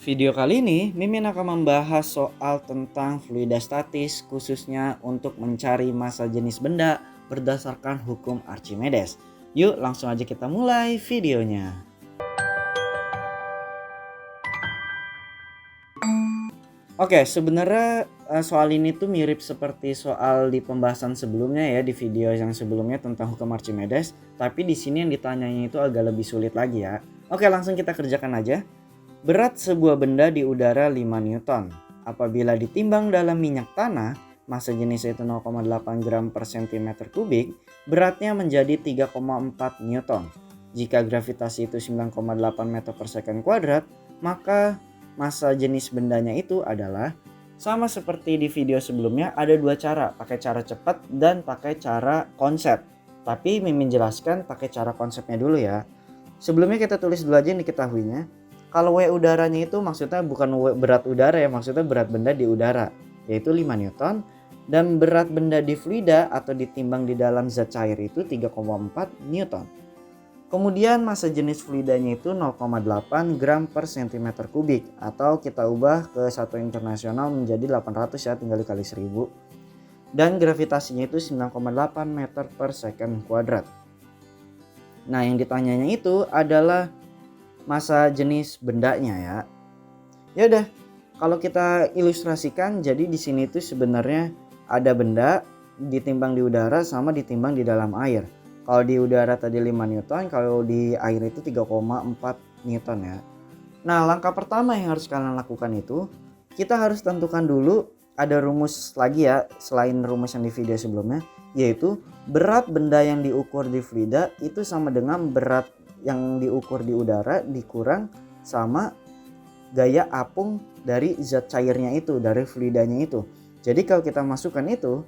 Video kali ini Mimin akan membahas soal tentang fluida statis khususnya untuk mencari massa jenis benda berdasarkan hukum Archimedes. Yuk langsung aja kita mulai videonya. Oke, sebenarnya soal ini tuh mirip seperti soal di pembahasan sebelumnya ya, di video yang sebelumnya tentang hukum Archimedes, tapi di sini yang ditanyanya itu agak lebih sulit lagi ya. Oke, langsung kita kerjakan aja. Berat sebuah benda di udara 5 Newton. Apabila ditimbang dalam minyak tanah, massa jenisnya itu 0,8 gram per cm kubik, beratnya menjadi 3,4 Newton. Jika gravitasi itu 9,8 meter per second kuadrat, maka massa jenis bendanya itu adalah sama seperti di video sebelumnya, ada dua cara, pakai cara cepat dan pakai cara konsep. Tapi Mimin jelaskan pakai cara konsepnya dulu ya. Sebelumnya kita tulis dulu aja yang diketahuinya. Kalau W udaranya itu maksudnya bukan berat udara ya, maksudnya berat benda di udara, yaitu 5 Newton. Dan berat benda di fluida atau ditimbang di dalam zat cair itu 3,4 Newton. Kemudian massa jenis fluidanya itu 0,8 gram per cm kubik, atau kita ubah ke satuan internasional menjadi 800 ya, tinggal dikali 1000. Dan gravitasinya itu 9,8 meter per second kuadrat. Nah, yang ditanyanya itu adalah massa jenis bendanya ya. Ya udah, kalau kita ilustrasikan, jadi di sini tuh sebenarnya ada benda ditimbang di udara sama ditimbang di dalam air. Kalau di udara tadi 5 Newton, kalau di air itu 3,4 Newton ya. Nah, langkah pertama yang harus kalian lakukan itu, kita harus tentukan dulu, ada rumus lagi ya selain rumus yang di video sebelumnya, yaitu berat benda yang diukur di fluida itu sama dengan berat yang diukur di udara dikurang sama gaya apung dari zat cairnya itu, dari fluidanya itu. Jadi kalau kita masukkan itu,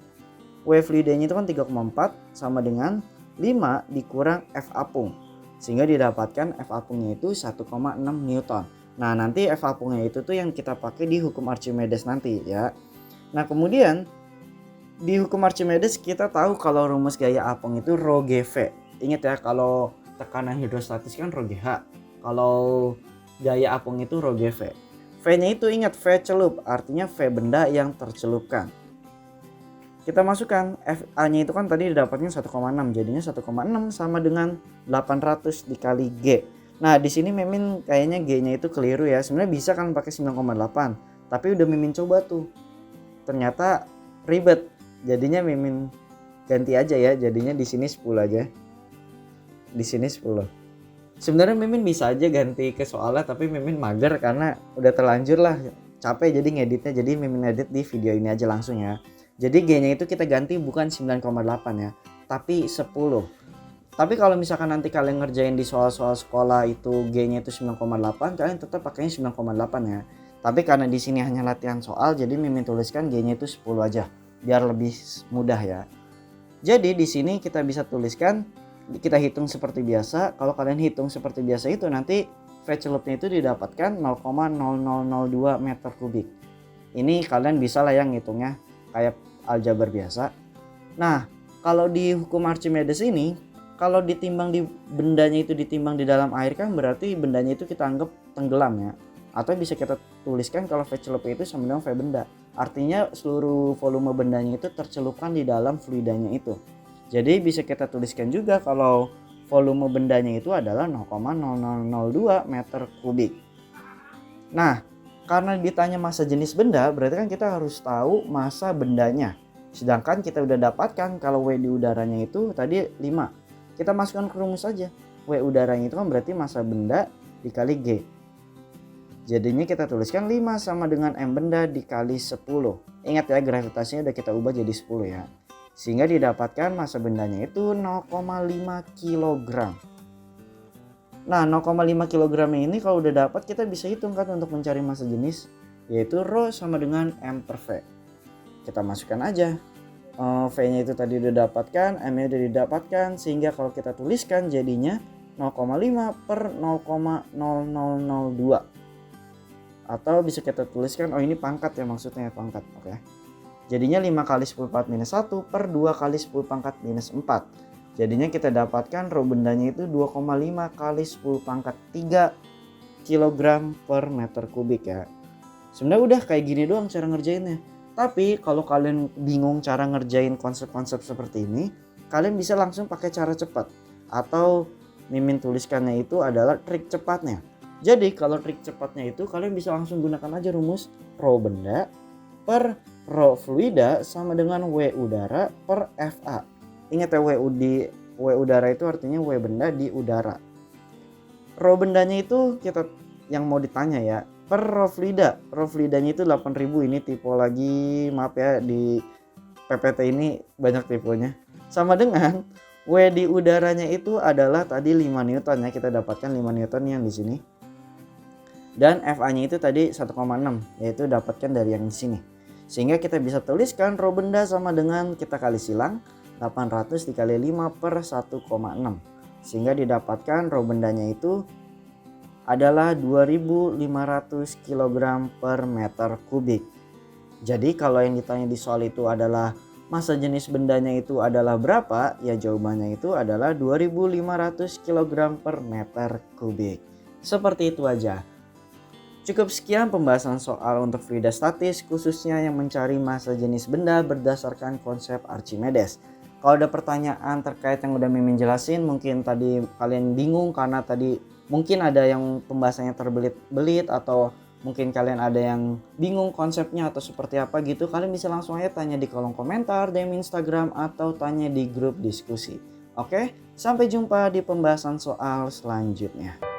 W fluidanya itu kan 3,4 sama dengan 5 dikurang F apung, sehingga didapatkan F apungnya itu 1,6 Newton. Nah, nanti F apungnya itu tuh yang kita pakai di hukum Archimedes nanti ya. Nah, kemudian di hukum Archimedes kita tahu kalau rumus gaya apung itu rho GV. Ingat ya, kalau tekanan hidrostatis kan rho GH. Kalau gaya apung itu rho GV. V-nya itu ingat V celup, artinya V benda yang tercelupkan. Kita masukkan FA-nya itu kan tadi didapatnya 1,6, jadinya 1,6 sama dengan 800 dikali G. Nah, di sini Mimin kayaknya G-nya itu keliru ya. Sebenarnya bisa kan pakai 9,8, tapi udah Mimin coba tuh. Ternyata ribet. Jadinya Mimin ganti aja ya. Jadinya di sini 10 aja. Di sini 10. Sebenarnya Mimin bisa aja ganti ke soalnya, tapi Mimin mager karena udah terlanjur lah. Capek jadi ngeditnya. Jadi Mimin edit di video ini aja langsung ya. Jadi G-nya itu kita ganti bukan 9,8 ya, tapi 10. Tapi kalau misalkan nanti kalian ngerjain di soal-soal sekolah itu G-nya itu 9,8, kalian tetap pakainya 9,8 ya. Tapi karena di sini hanya latihan soal, jadi Mimin tuliskan G-nya itu 10 aja, biar lebih mudah ya. Jadi di sini kita bisa tuliskan, kita hitung seperti biasa. Kalau kalian hitung seperti biasa itu nanti V celupnya itu didapatkan 0,0002 meter kubik. Ini kalian bisa lah yang ngitungnya kayak aljabar biasa. Nah, kalau di hukum Archimedes ini, kalau ditimbang di bendanya itu ditimbang di dalam air kan berarti bendanya itu kita anggap tenggelam ya. Atau bisa kita tuliskan kalau V celupnya itu sama dengan V benda. Artinya seluruh volume bendanya itu tercelupkan di dalam fluidanya itu. Jadi bisa kita tuliskan juga kalau volume bendanya itu adalah 0,0002 meter kubik. Nah, karena ditanya massa jenis benda, berarti kan kita harus tahu massa bendanya. Sedangkan kita udah dapatkan kalau W di udaranya itu tadi 5. Kita masukkan ke rumus saja. W udaranya itu kan berarti massa benda dikali G. Jadinya kita tuliskan 5 sama dengan M benda dikali 10. Ingat ya, gravitasinya udah kita ubah jadi 10 ya. Sehingga didapatkan massa bendanya itu 0,5 kg. Nah, 0,5 kg ini kalau udah dapat kita bisa hitung kan untuk mencari massa jenis, yaitu rho sama dengan M per V. Kita masukkan aja. V-nya itu tadi udah dapatkan, M-nya udah didapatkan, sehingga kalau kita tuliskan jadinya 0,5 per 0,0002. Atau bisa kita tuliskan, ini pangkat ya, maksudnya pangkat, oke. Jadinya 5 kali 10 pangkat minus 1 per 2 kali 10 pangkat minus 4. Jadinya kita dapatkan rho bendanya itu 2,5 kali 10 pangkat 3 kilogram per meter kubik ya. Sebenarnya udah kayak gini doang cara ngerjainnya. Tapi kalau kalian bingung cara ngerjain konsep-konsep seperti ini, kalian bisa langsung pakai cara cepat. Atau Mimin tuliskannya itu adalah trik cepatnya. Jadi kalau trik cepatnya itu kalian bisa langsung gunakan aja rumus rho benda per rho fluida sama dengan W udara per FA. Ingat ya, W udara itu artinya W benda di udara. Rho bendanya itu kita yang mau ditanya ya, per rho fluida. Rho fluidanya itu 8000, ini tipe lagi, maaf ya, di PPT ini banyak tipenya. Sama dengan W di udaranya itu adalah tadi 5 Newton ya, kita dapatkan 5 Newton yang di sini. Dan FA-nya itu tadi 1,6, yaitu dapatkan dari yang di sini. Sehingga kita bisa tuliskan rho benda sama dengan kita kali silang 800 dikali 5 per 1,6. Sehingga didapatkan rho bendanya itu adalah 2500 kg per meter kubik. Jadi kalau yang ditanya di soal itu adalah massa jenis bendanya itu adalah berapa? Ya jawabannya itu adalah 2500 kg per meter kubik. Seperti itu aja. Cukup sekian pembahasan soal untuk fluida statis, khususnya yang mencari massa jenis benda berdasarkan konsep Archimedes. Kalau ada pertanyaan terkait yang udah Mimin jelasin, mungkin tadi kalian bingung karena tadi mungkin ada yang pembahasannya terbelit-belit, atau mungkin kalian ada yang bingung konsepnya atau seperti apa gitu, kalian bisa langsung aja tanya di kolom komentar, DM Instagram, atau tanya di grup diskusi. Oke, sampai jumpa di pembahasan soal selanjutnya.